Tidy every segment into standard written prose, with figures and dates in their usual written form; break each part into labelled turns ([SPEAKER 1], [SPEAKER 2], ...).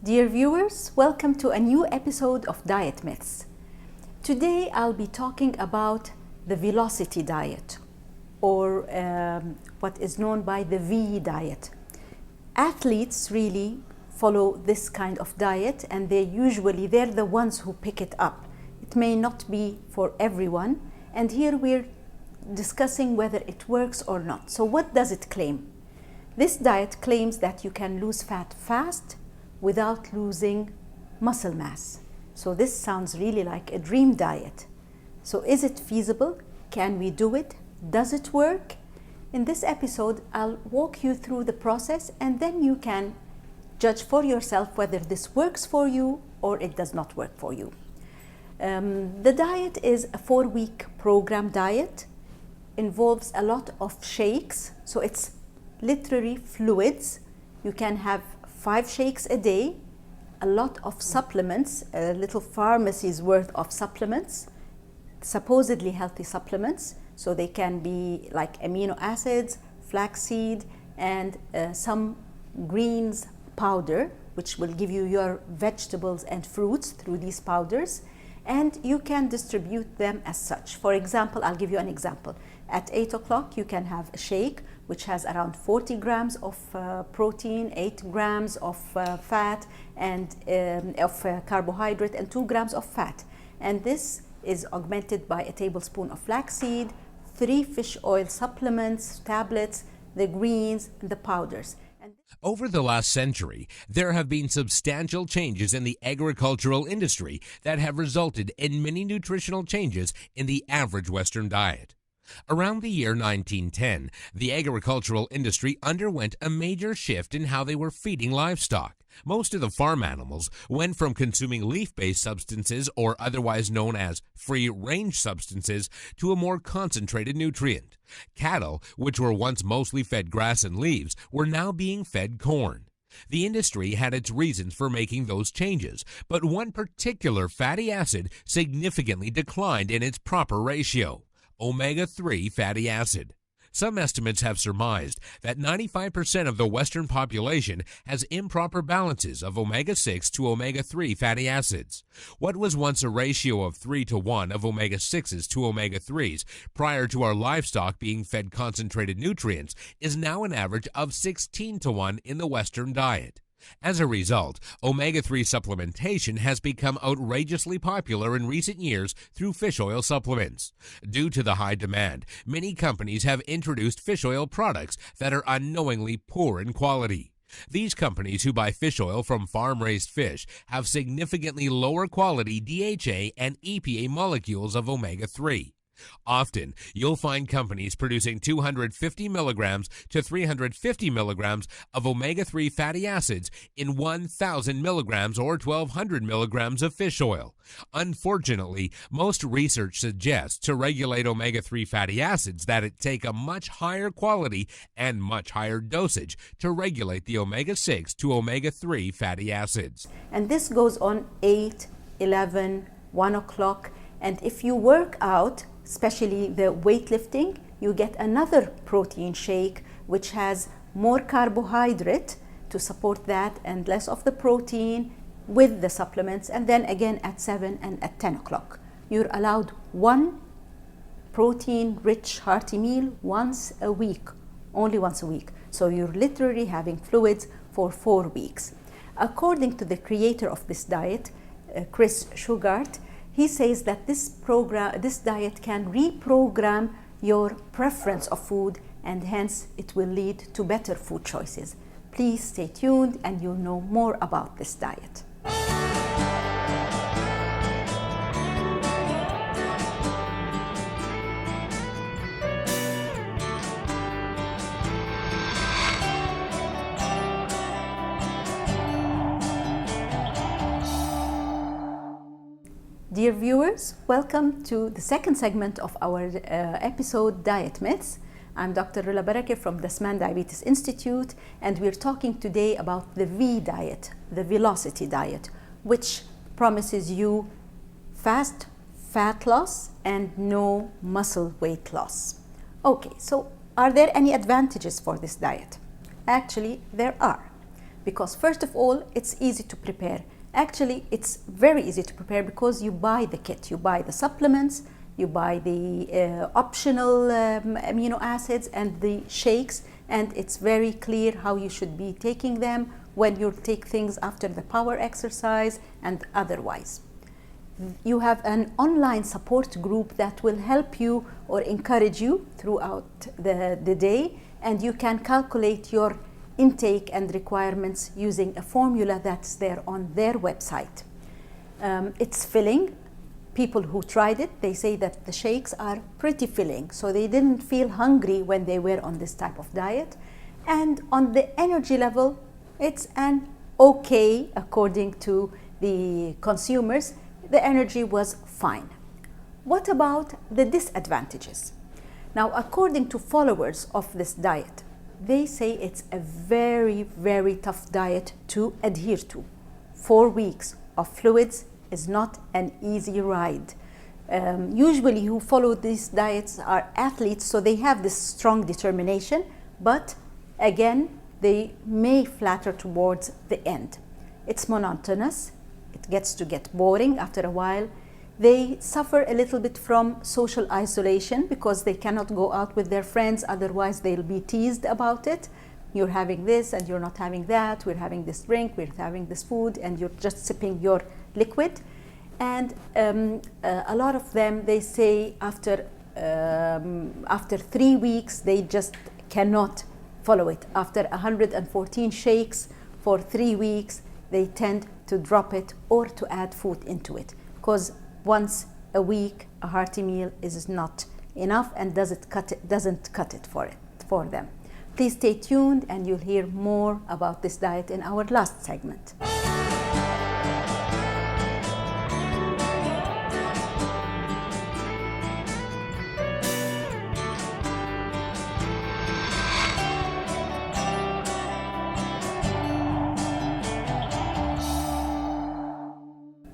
[SPEAKER 1] Dear viewers, welcome to a new episode of Diet Myths. Today I'll be talking about the Velosity diet, or what is known by the V diet. Athletes really follow this kind of diet, and they're the ones who pick it up. It may not be for everyone, and here we're discussing whether it works or not. So what does it claim? This diet claims that you can lose fat fast without losing muscle mass. So this sounds really like a dream diet. So is it feasible? Can we do it? Does it work? In this episode, I'll walk you through the process, and then you can judge for yourself whether this works for you or it does not work for you. The diet is a 4-week program diet, involves a lot of shakes, so it's literally fluids. You can have 5 shakes a day, a lot of supplements, a little pharmacy's worth of supplements, supposedly healthy supplements. So they can be like amino acids, flaxseed, and some greens powder, which will give you your vegetables and fruits through these powders. And you can distribute them as such. For example, I'll give you an example. At 8 o'clock, you can have a shake which has around 40 grams of protein, 8 grams of fat, and of carbohydrate, and 2 grams of fat. And this is augmented by a tablespoon of flaxseed, 3 fish oil supplements, tablets, the greens, and the powders.
[SPEAKER 2] Over the last century, there have been substantial changes in the agricultural industry that have resulted in many nutritional changes in the average Western diet. Around the year 1910, the agricultural industry underwent a major shift in how they were feeding livestock. Most of the farm animals went from consuming leaf-based substances, or otherwise known as free-range substances, to a more concentrated nutrient. Cattle, which were once mostly fed grass and leaves, were now being fed corn. The industry had its reasons for making those changes, but one particular fatty acid significantly declined in its proper ratio: omega-3 fatty acid. Some estimates have surmised that 95% of the Western population has improper balances of omega-6 to omega-3 fatty acids. What was once a ratio of 3 to 1 of omega-6s to omega-3s prior to our livestock being fed concentrated nutrients is now an average of 16 to 1 in the Western diet. As a result, omega-3 supplementation has become outrageously popular in recent years through fish oil supplements. Due to the high demand, many companies have introduced fish oil products that are unknowingly poor in quality. These companies who buy fish oil from farm-raised fish have significantly lower quality DHA and EPA molecules of omega-3. Often, you'll find companies producing 250 milligrams to 350 milligrams of omega-3 fatty acids in 1,000 milligrams or 1,200 milligrams of fish oil. Unfortunately, most research suggests to regulate omega-3 fatty acids that it take a much higher quality and much higher dosage to regulate the omega-6 to omega-3 fatty acids.
[SPEAKER 1] And this goes on 8, 11, 1 o'clock. And if you work out, especially the weightlifting, you get another protein shake which has more carbohydrate to support that and less of the protein with the supplements. And then again at 7 and at 10 o'clock. You're allowed 1 protein-rich hearty meal once a week, only once a week. So you're literally having fluids for 4 weeks. According to the creator of this diet, Chris Shugart, he says that this diet can reprogram your preference of food, and hence it will lead to better food choices. Please stay tuned and you'll know more about this diet. Dear viewers, welcome to the second segment of our episode Diet Myths. I'm Dr. Rula Barake from the Sman Diabetes Institute, and we're talking today about the V diet, the Velosity diet, which promises you fast fat loss and no muscle weight loss. Okay, so are there any advantages for this diet? Actually, there are. because first of all, it's easy to prepare. Actually, it's very easy to prepare because you buy the kit, you buy the supplements, you buy the optional amino acids and the shakes, and it's very clear how you should be taking them when you take things after the power exercise and otherwise. You have an online support group that will help you or encourage you throughout the day, and you can calculate your intake and requirements using a formula that's there on their website. It's filling. People who tried it, they say that the shakes are pretty filling, so they didn't feel hungry when they were on this type of diet. And on the energy level, it's an okay, according to the consumers, the energy was fine. What about the disadvantages? Now, according to followers of this diet, they say it's a very, very tough diet to adhere to. 4 weeks of fluids is not an easy ride. Usually who follow these diets are athletes, so they have this strong determination, but again, they may flatter towards the end. It's monotonous, it gets to get boring after a while. They suffer a little bit from social isolation because they cannot go out with their friends, otherwise they'll be teased about it. You're having this and you're not having that, we're having this drink, we're having this food, and you're just sipping your liquid. And a lot of them, they say after 3 weeks, they just cannot follow it. After 114 shakes for 3 weeks, they tend to drop it or to add food into it, because once a week a hearty meal is not enough and doesn't cut it for them. Please stay tuned and you'll hear more about this diet in our last segment.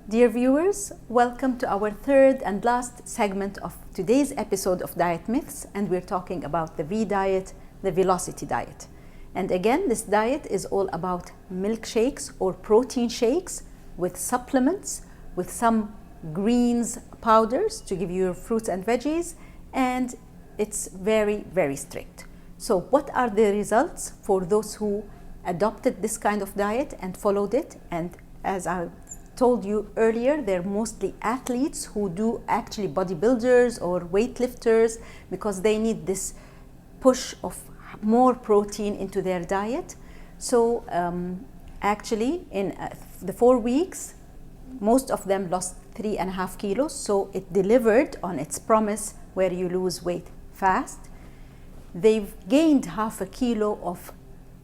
[SPEAKER 1] Dear viewers, welcome to our third and last segment of today's episode of Diet Myths, and we're talking about the V diet, the Velosity diet. And again, this diet is all about milkshakes or protein shakes with supplements, with some greens powders to give you your fruits and veggies, and it's very, very strict. So what are the results for those who adopted this kind of diet and followed it? And as I told you earlier, they're mostly athletes who do actually bodybuilders or weightlifters, because they need this push of more protein into their diet. So actually in the 4 weeks, most of them lost 3.5 kilos. So it delivered on its promise where you lose weight fast. They've gained 0.5 kilo of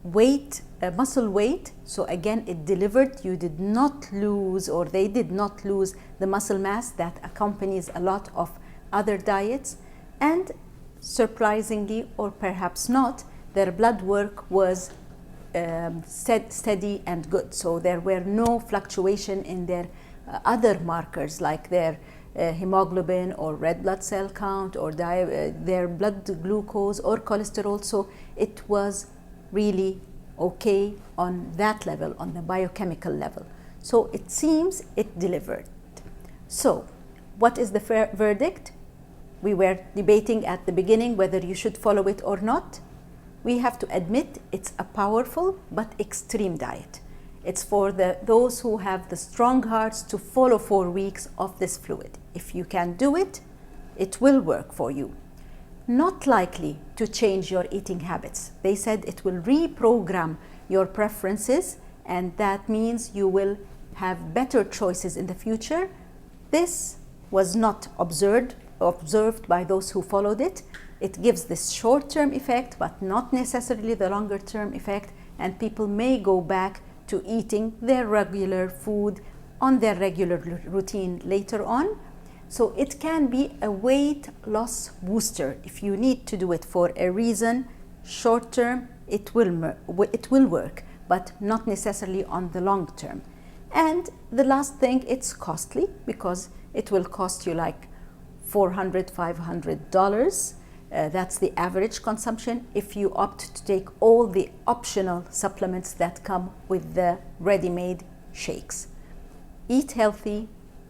[SPEAKER 1] weight, muscle weight. So again, it delivered. You did not lose, or they did not lose, the muscle mass that accompanies a lot of other diets. And surprisingly, or perhaps not, their blood work was steady and good. So there were no fluctuation in their other markers like their hemoglobin or red blood cell count or their blood glucose or cholesterol. So it was really okay on that level, on the biochemical level. So it seems it delivered. So what is the verdict? We were debating at the beginning whether you should follow it or not. We have to admit it's a powerful but extreme diet. It's for those who have the strong hearts to follow 4 weeks of this fluid. If you can do it, it will work for you. Not likely to change your eating habits. They said it will reprogram your preferences, and that means you will have better choices in the future. This was not observed by those who followed it. It gives this short-term effect, but not necessarily the longer-term effect, and people may go back to eating their regular food on their regular routine later on. So it can be a weight loss booster. If you need to do it for a reason, short term, it will work, but not necessarily on the long term. And the last thing, it's costly because it will cost you like $400, $500. That's the average consumption if you opt to take all the optional supplements that come with the ready-made shakes. Eat healthy,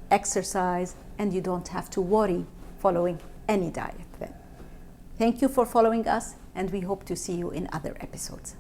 [SPEAKER 1] exercise, and you don't have to worry following any diet then. Thank you for following us, and we hope to see you in other episodes.